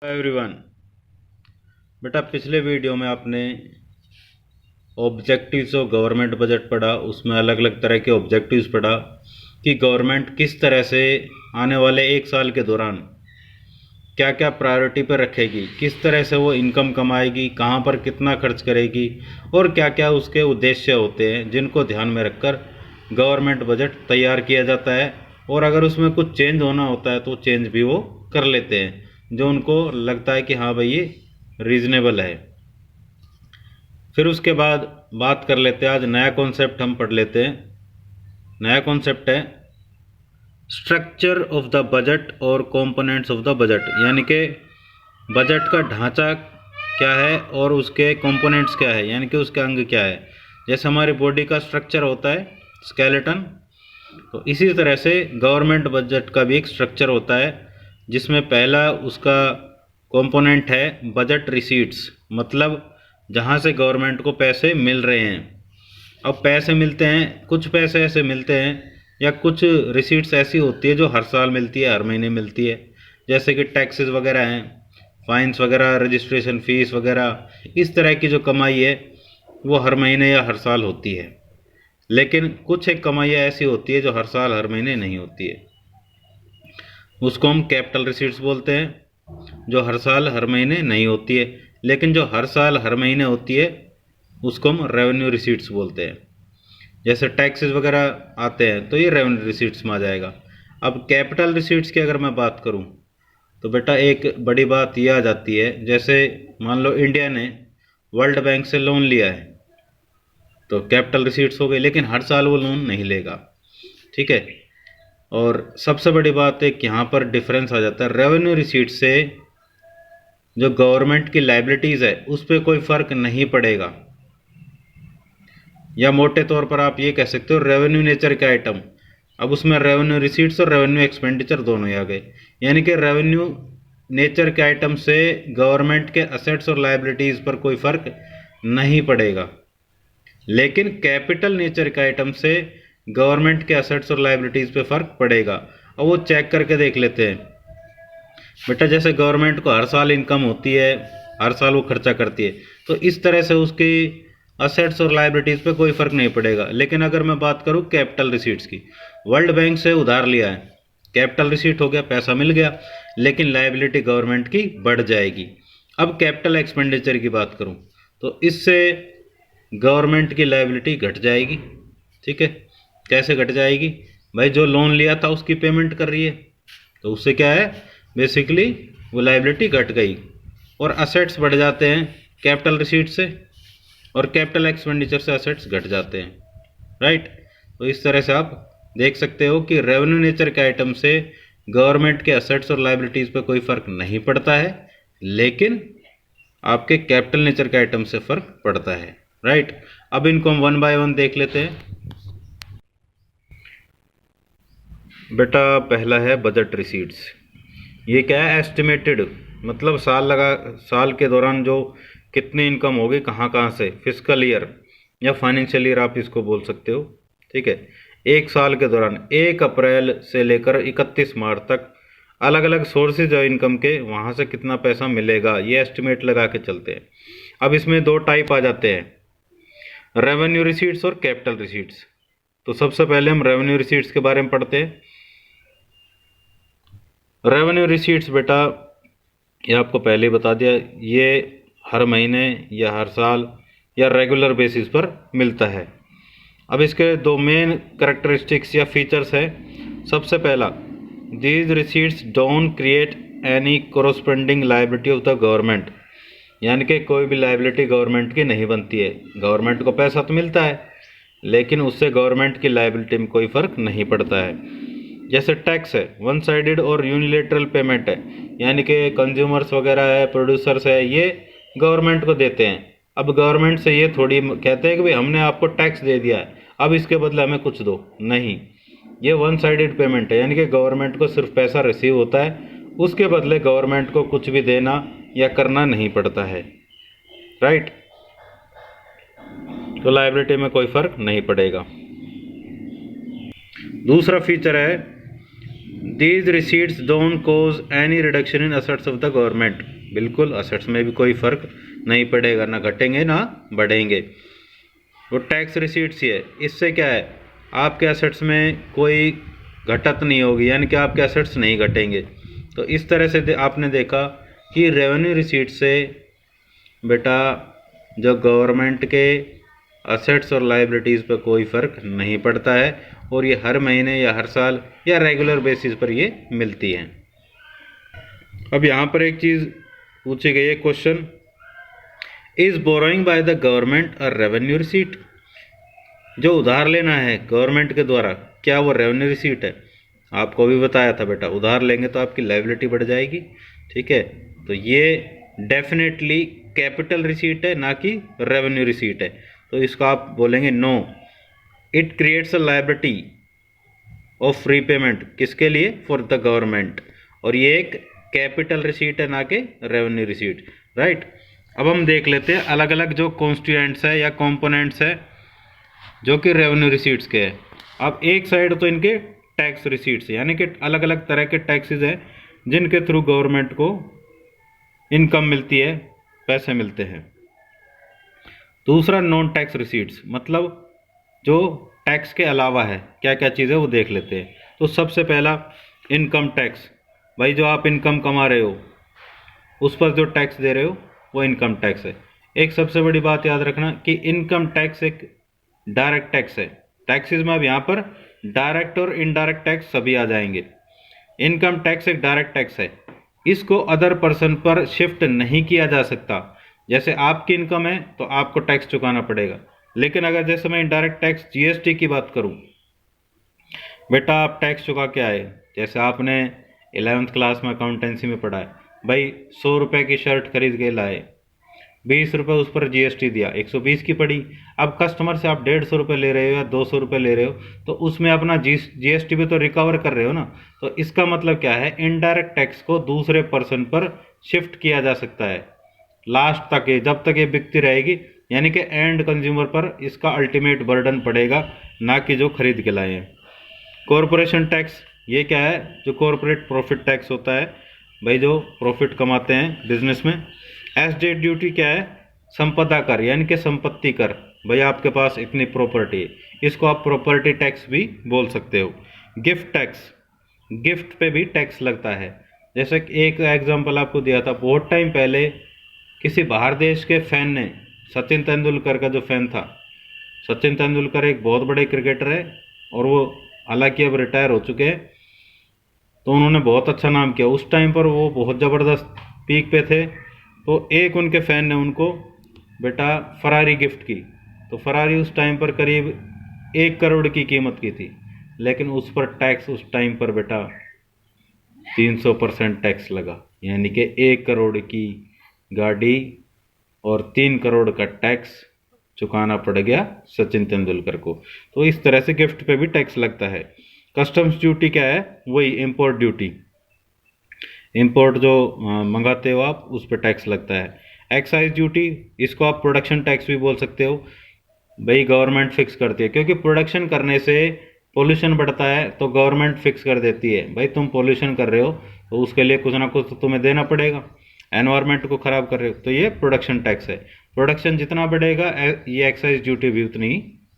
Everyone, बेटा पिछले video में आपने ऑब्जेक्टिव्स ऑफ गवर्नमेंट बजट पढ़ा। उसमें अलग अलग तरह के ऑब्जेक्टिव्स पढ़ा कि गवर्नमेंट किस तरह से आने वाले एक साल के दौरान क्या क्या प्रायोरिटी पर रखेगी, किस तरह से वो इनकम कमाएगी, कहाँ पर कितना खर्च करेगी और क्या क्या उसके उद्देश्य होते हैं जिनको ध्यान में रखकर गवर्नमेंट बजट तैयार किया जाता है। और अगर उसमें कुछ चेंज होना होता है तो चेंज भी वो कर लेते हैं जो उनको लगता है कि हाँ भाई ये रीजनेबल है। फिर उसके बाद बात कर लेते हैं, आज नया कॉन्सेप्ट हम पढ़ लेते हैं। नया कॉन्सेप्ट है स्ट्रक्चर ऑफ द बजट और कंपोनेंट्स ऑफ द बजट, यानी कि बजट का ढांचा क्या है और उसके कंपोनेंट्स क्या है, यानी कि उसके अंग क्या है। जैसे हमारी बॉडी का स्ट्रक्चर होता है स्केलेटन, तो इसी तरह से गवर्नमेंट बजट का भी एक स्ट्रक्चर होता है जिसमें पहला उसका कंपोनेंट है बजट रिसीट्स, मतलब जहाँ से गवर्नमेंट को पैसे मिल रहे हैं। अब पैसे मिलते हैं, कुछ पैसे ऐसे मिलते हैं या कुछ रिसीट्स ऐसी होती है जो हर साल मिलती है, हर महीने मिलती है, जैसे कि टैक्सेस वगैरह हैं, फाइन्स वगैरह, रजिस्ट्रेशन फीस वगैरह। इस तरह की जो कमाई है वो हर महीने या हर साल होती है। लेकिन कुछ एक कमाइयाँ ऐसी होती है जो हर साल हर महीने नहीं होती है, उसको हम कैपिटल रिसीट्स बोलते हैं, जो हर साल हर महीने नहीं होती है। लेकिन जो हर साल हर महीने होती है उसको हम रेवेन्यू रिसीट्स बोलते हैं। जैसे टैक्सेस वगैरह आते हैं तो ये रेवेन्यू रिसीट्स में आ जाएगा। अब कैपिटल रिसीट्स की अगर मैं बात करूं तो बेटा एक बड़ी बात ये आ जाती है, जैसे मान लो इंडिया ने वर्ल्ड बैंक से लोन लिया है तो कैपिटल रिसीट्स हो गई, लेकिन हर साल वो लोन नहीं लेगा, ठीक है। और सबसे बड़ी बात है कि यहाँ पर डिफरेंस आ जाता है, रेवेन्यू रिसीट से जो गवर्नमेंट की लाइबिलिटीज़ है उस पर कोई फ़र्क नहीं पड़ेगा, या मोटे तौर पर आप ये कह सकते हो रेवेन्यू नेचर के आइटम। अब उसमें रेवेन्यू रिसीट्स और रेवेन्यू एक्सपेंडिचर दोनों ही आ गए, यानी कि रेवेन्यू नेचर के आइटम से गवर्नमेंट के असेट्स और लाइबिलिटीज़ पर कोई फ़र्क नहीं पड़ेगा। लेकिन कैपिटल नेचर के आइटम से गवर्नमेंट के असेट्स और लाइबिलिटीज़ पे फ़र्क पड़ेगा। और वो चेक करके देख लेते हैं बेटा, जैसे गवर्नमेंट को हर साल इनकम होती है, हर साल वो खर्चा करती है, तो इस तरह से उसकी असेट्स और लाइबिलिटीज़ पे कोई फ़र्क नहीं पड़ेगा। लेकिन अगर मैं बात करूँ कैपिटल रिसीट्स की, वर्ल्ड बैंक से उधार लिया है, कैपिटल रिसीट हो गया, पैसा मिल गया, लेकिन लाइबिलिटी गवर्नमेंट की बढ़ जाएगी। अब कैपिटल एक्सपेंडिचर की बात करूँ तो इससे गवर्नमेंट की लाइबिलिटी घट जाएगी, ठीक है। कैसे घट जाएगी भाई, जो लोन लिया था उसकी पेमेंट कर रही है तो उससे क्या है, बेसिकली वो लाइबिलिटी घट गई। और असेट्स बढ़ जाते हैं कैपिटल रिसीट से, और कैपिटल एक्सपेंडिचर से असेट्स घट जाते हैं, राइट। तो इस तरह से आप देख सकते हो कि रेवेन्यू नेचर के आइटम से गवर्नमेंट के असेट्स और लाइबिलिटीज़ पर कोई फ़र्क नहीं पड़ता है, लेकिन आपके कैपिटल नेचर के आइटम से फ़र्क पड़ता है, राइट। अब इनको हम वन बाय वन देख लेते हैं। बेटा पहला है बजट रिसीट्स। ये क्या है, एस्टिमेटेड, मतलब साल के दौरान जो कितनी इनकम होगी कहाँ कहाँ से, फिस्कल ईयर या फाइनेंशियल ईयर आप इसको बोल सकते हो, ठीक है। एक साल के दौरान 1 अप्रैल से लेकर 31 मार्च तक अलग अलग सोर्सेज ऑफ इनकम के वहाँ से कितना पैसा मिलेगा, ये एस्टिमेट लगा के चलते हैं। अब इसमें दो टाइप आ जाते हैं, रेवेन्यू रिसीट्स और कैपिटल रिसीट्स। तो सबसे पहले हम रेवेन्यू रिसीट्स के बारे में पढ़ते हैं। रेवेन्यू रिसीट्स बेटा ये आपको पहले ही बता दिया, ये हर महीने या हर साल या रेगुलर बेसिस पर मिलता है। अब इसके दो मेन करेक्टरिस्टिक्स या फीचर्स है। सबसे पहला, these receipts don't create any corresponding liability of the government, यानी कि कोई भी लाइबिलिटी गवर्नमेंट की नहीं बनती है। गवर्नमेंट को पैसा तो मिलता है लेकिन उससे गवर्नमेंट की लाइबिलिटी में कोई फ़र्क नहीं पड़ता है। जैसे टैक्स है, वन साइडेड और यूनिलेटरल पेमेंट है, यानी कि कंज्यूमर्स वगैरह है, प्रोड्यूसर्स है, ये गवर्नमेंट को देते हैं। अब गवर्नमेंट से ये थोड़ी कहते हैं कि भाई हमने आपको टैक्स दे दिया है अब इसके बदले हमें कुछ दो, नहीं, ये वन साइडेड पेमेंट है, यानी कि गवर्नमेंट को सिर्फ पैसा रिसीव होता है, उसके बदले गवर्नमेंट को कुछ भी देना या करना नहीं पड़ता है, राइट। तो लायबिलिटी में कोई फ़र्क नहीं पड़ेगा। दूसरा फीचर है these receipts don't cause any reduction in assets of the government. बिल्कुल, असेट्स में भी कोई फर्क नहीं पड़ेगा, ना घटेंगे ना बढ़ेंगे। वो टैक्स रिसीट्स ही है, इससे क्या है, आपके असेट्स में कोई घटत नहीं होगी, यानी कि आपके असेट्स नहीं घटेंगे। तो इस तरह से आपने देखा कि रेवेन्यू रिसीट से बेटा जो गवर्नमेंट के असेट्स और लाइबिलिटीज़ पर कोई फ़र्क नहीं पड़ता है, और ये हर महीने या हर साल या रेगुलर बेसिस पर ये मिलती हैं। अब यहाँ पर एक चीज़ पूछी गई है, question, is borrowing by the government और रेवेन्यू रिसीट? जो उधार लेना है गवर्नमेंट के द्वारा, क्या वो रेवेन्यू रिसीट है? आपको भी बताया था बेटा, उधार लेंगे तो आपकी लायबिलिटी बढ़ जाएगी, ठीक है। तो ये डेफिनेटली कैपिटल रिसीट है, ना कि रेवेन्यू रिसीट है। तो इसको आप बोलेंगे no, it creates a liability of repayment, किसके लिए? For the government. और ये एक कैपिटल रिसीट है, ना कि रेवेन्यू रिसीट, राइट। अब हम देख लेते हैं अलग अलग जो कॉन्स्टिट्यूएंट्स है या कंपोनेंट्स है जो कि रेवेन्यू रिसीट्स के हैं। अब एक साइड तो इनके टैक्स रिसीट्स, यानी कि अलग अलग तरह के टैक्सेस हैं जिनके थ्रू गवर्नमेंट को इनकम मिलती है, पैसे मिलते हैं। दूसरा नॉन टैक्स रिसीट्स, मतलब जो टैक्स के अलावा है, क्या क्या चीज़ें वो देख लेते हैं। तो सबसे पहला इनकम टैक्स, भाई जो आप इनकम कमा रहे हो उस पर जो टैक्स दे रहे हो वो इनकम टैक्स है। एक सबसे बड़ी बात याद रखना कि इनकम टैक्स एक डायरेक्ट टैक्स है। टैक्सेस में अब यहाँ पर डायरेक्ट और इनडायरेक्ट टैक्स सभी आ जाएंगे। इनकम टैक्स एक डायरेक्ट टैक्स है, इसको अदर पर्सन पर शिफ्ट नहीं किया जा सकता। जैसे आपकी इनकम है तो आपको टैक्स चुकाना पड़ेगा, लेकिन अगर जैसे मैं इनडायरेक्ट टैक्स जीएसटी की बात करूं, बेटा आप टैक्स चुका के आए, जैसे आपने 11th क्लास में अकाउंटेंसी में पढ़ा है, भाई 100 रुपये की शर्ट खरीद के लाए, 20 रुपये उस पर जीएसटी दिया, 120 की पड़ी। अब कस्टमर से आप 150 रुपये ले रहे हो या 200 रुपये ले रहे हो, तो उसमें अपना जीएसटी भी तो रिकवर कर रहे हो ना। तो इसका मतलब क्या है, इनडायरेक्ट टैक्स को दूसरे पर्सन पर शिफ्ट किया जा सकता है लास्ट तक, जब तक ये बिकती रहेगी, यानी कि एंड कंज्यूमर पर इसका अल्टीमेट बर्डन पड़ेगा, ना कि जो खरीद के लाए हैं। कॉरपोरेशन टैक्स, ये क्या है, जो कॉरपोरेट प्रॉफिट टैक्स होता है, भाई जो प्रॉफिट कमाते हैं बिजनेस में। एस्टेट ड्यूटी क्या है, संपदा कर, यानी कि संपत्ति कर, भाई आपके पास इतनी प्रॉपर्टी है, इसको आप प्रॉपर्टी टैक्स भी बोल सकते हो। गिफ्ट टैक्स, गिफ्ट पे भी टैक्स लगता है। जैसे एक एग्जांपल आपको दिया था बहुत टाइम पहले, किसी बाहर देश के फैन ने, सचिन तेंदुलकर का जो फैन था, सचिन तेंदुलकर एक बहुत बड़े क्रिकेटर है और वो हालांकि अब रिटायर हो चुके हैं, तो उन्होंने बहुत अच्छा नाम किया। उस टाइम पर वो बहुत ज़बरदस्त पीक पे थे, तो एक उनके फ़ैन ने उनको बेटा फरारी गिफ्ट की। तो फरारी उस टाइम पर करीब 1 करोड़ की कीमत की थी, लेकिन उस पर टैक्स उस टाइम पर बेटा 300% टैक्स लगा, यानी कि 1 करोड़ की गाड़ी और 3 करोड़ का टैक्स चुकाना पड़ गया सचिन तेंदुलकर को। तो इस तरह से गिफ्ट पे भी टैक्स लगता है। कस्टम्स ड्यूटी क्या है, वही इंपोर्ट ड्यूटी, इंपोर्ट जो मंगाते हो आप उस पर टैक्स लगता है। एक्साइज ड्यूटी, इसको आप प्रोडक्शन टैक्स भी बोल सकते हो, भाई गवर्नमेंट फिक्स करती है, क्योंकि प्रोडक्शन करने से पोल्यूशन बढ़ता है, तो गवर्नमेंट फिक्स कर देती है, भाई तुम पोल्यूशन कर रहे हो तो उसके लिए कुछ ना कुछ तो तुम्हें देना पड़ेगा, एनवायरनमेंट को ख़राब कर रहे हो, तो ये प्रोडक्शन टैक्स है। प्रोडक्शन जितना बढ़ेगा ये एक्साइज ड्यूटी भी उतनी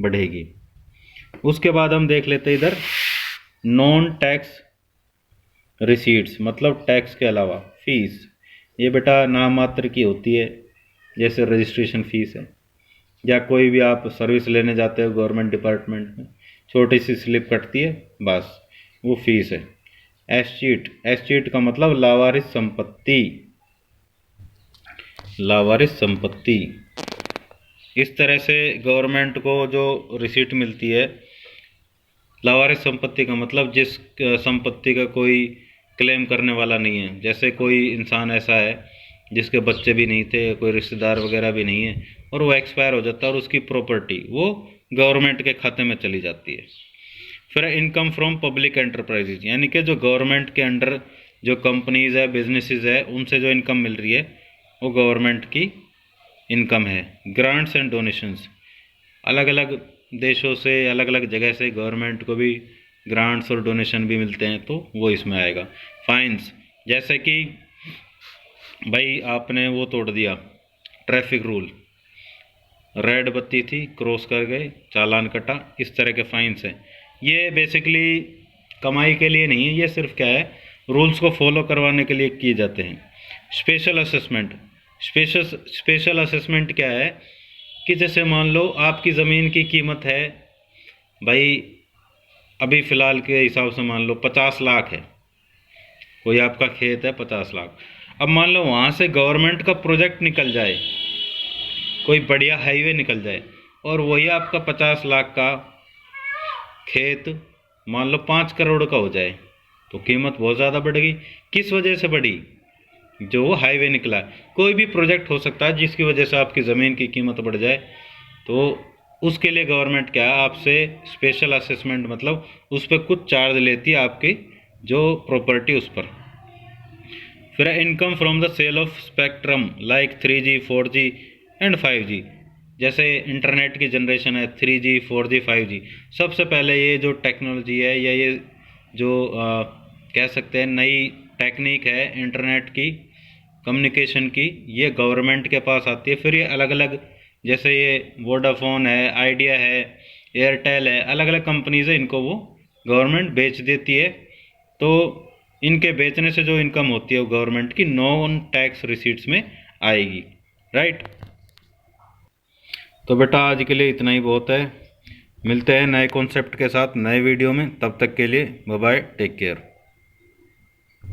बढ़ेगी। उसके बाद हम देख लेते हैं इधर नॉन टैक्स रिसीट्स, मतलब टैक्स के अलावा फीस। ये बेटा नाम मात्र की होती है, जैसे रजिस्ट्रेशन फीस है, या कोई भी आप सर्विस लेने जाते हो गवर्नमेंट डिपार्टमेंट में, छोटी सी स्लिप कटती है, बस वो फीस है। एस्चीट, एस्चीट का मतलब लावारिस संपत्ति, लावारिस संपत्ति। इस तरह से गवर्नमेंट को जो रिसीट मिलती है, लावारिस संपत्ति का मतलब जिस संपत्ति का कोई क्लेम करने वाला नहीं है। जैसे कोई इंसान ऐसा है जिसके बच्चे भी नहीं थे, कोई रिश्तेदार वगैरह भी नहीं है, और वो एक्सपायर हो जाता है और उसकी प्रॉपर्टी वो गवर्नमेंट के खाते में चली जाती है। फिर इनकम फ्रॉम पब्लिक एंटरप्राइजेज, यानी कि जो गवर्नमेंट के अंडर जो कंपनीज है, बिजनेसेस है, उनसे जो इनकम मिल रही है वो गवर्नमेंट की इनकम है। ग्रांट्स एंड डोनेशंस, अलग अलग देशों से, अलग अलग जगह से गवर्नमेंट को भी ग्रांट्स और डोनेशन भी मिलते हैं, तो वो इसमें आएगा। फाइन्स, जैसे कि भाई आपने वो तोड़ दिया ट्रैफिक रूल, रेड बत्ती थी, क्रॉस कर गए, चालान कटा, इस तरह के फाइन्स हैं। ये बेसिकली कमाई के लिए नहीं है, ये सिर्फ क्या है, रूल्स को फॉलो करवाने के लिए किए जाते हैं। स्पेशल असेसमेंट, स्पेशल असेसमेंट क्या है कि जैसे मान लो आपकी ज़मीन की कीमत है भाई अभी फ़िलहाल के हिसाब से मान लो 50 लाख है, कोई आपका खेत है 50 लाख। अब मान लो वहाँ से गवर्नमेंट का प्रोजेक्ट निकल जाए, कोई बढ़िया हाईवे निकल जाए, और वही आपका 50 लाख का खेत मान लो 5 करोड़ का हो जाए, तो कीमत बहुत ज़्यादा बढ़ गई। किस वजह से बढ़ी? जो हाईवे निकला। कोई भी प्रोजेक्ट हो सकता है जिसकी वजह से आपकी ज़मीन की कीमत बढ़ जाए, तो उसके लिए गवर्नमेंट क्या है, आपसे स्पेशल असेसमेंट मतलब उस पर कुछ चार्ज लेती है आपकी जो प्रॉपर्टी उस पर। फिर income from the sale of spectrum like 3G 4G and 5G। जैसे इंटरनेट की जनरेशन है 3G 4G 5G, सबसे पहले ये जो टेक्नोलॉजी है या ये जो कह सकते हैं नई टेक्निक है इंटरनेट की, कम्युनिकेशन की, ये गवर्नमेंट के पास आती है। फिर ये अलग अलग, जैसे ये वोडाफोन है, आइडिया है, एयरटेल है, अलग अलग कंपनीज है, इनको वो गवर्नमेंट बेच देती है। तो इनके बेचने से जो इनकम होती है वो गवर्नमेंट की नॉन टैक्स रिसीट्स में आएगी, राइट। तो बेटा आज के लिए इतना ही बहुत है, मिलते हैं नए कॉन्सेप्ट के साथ नए वीडियो में, तब तक के लिए बाय बाय, टेक केयर।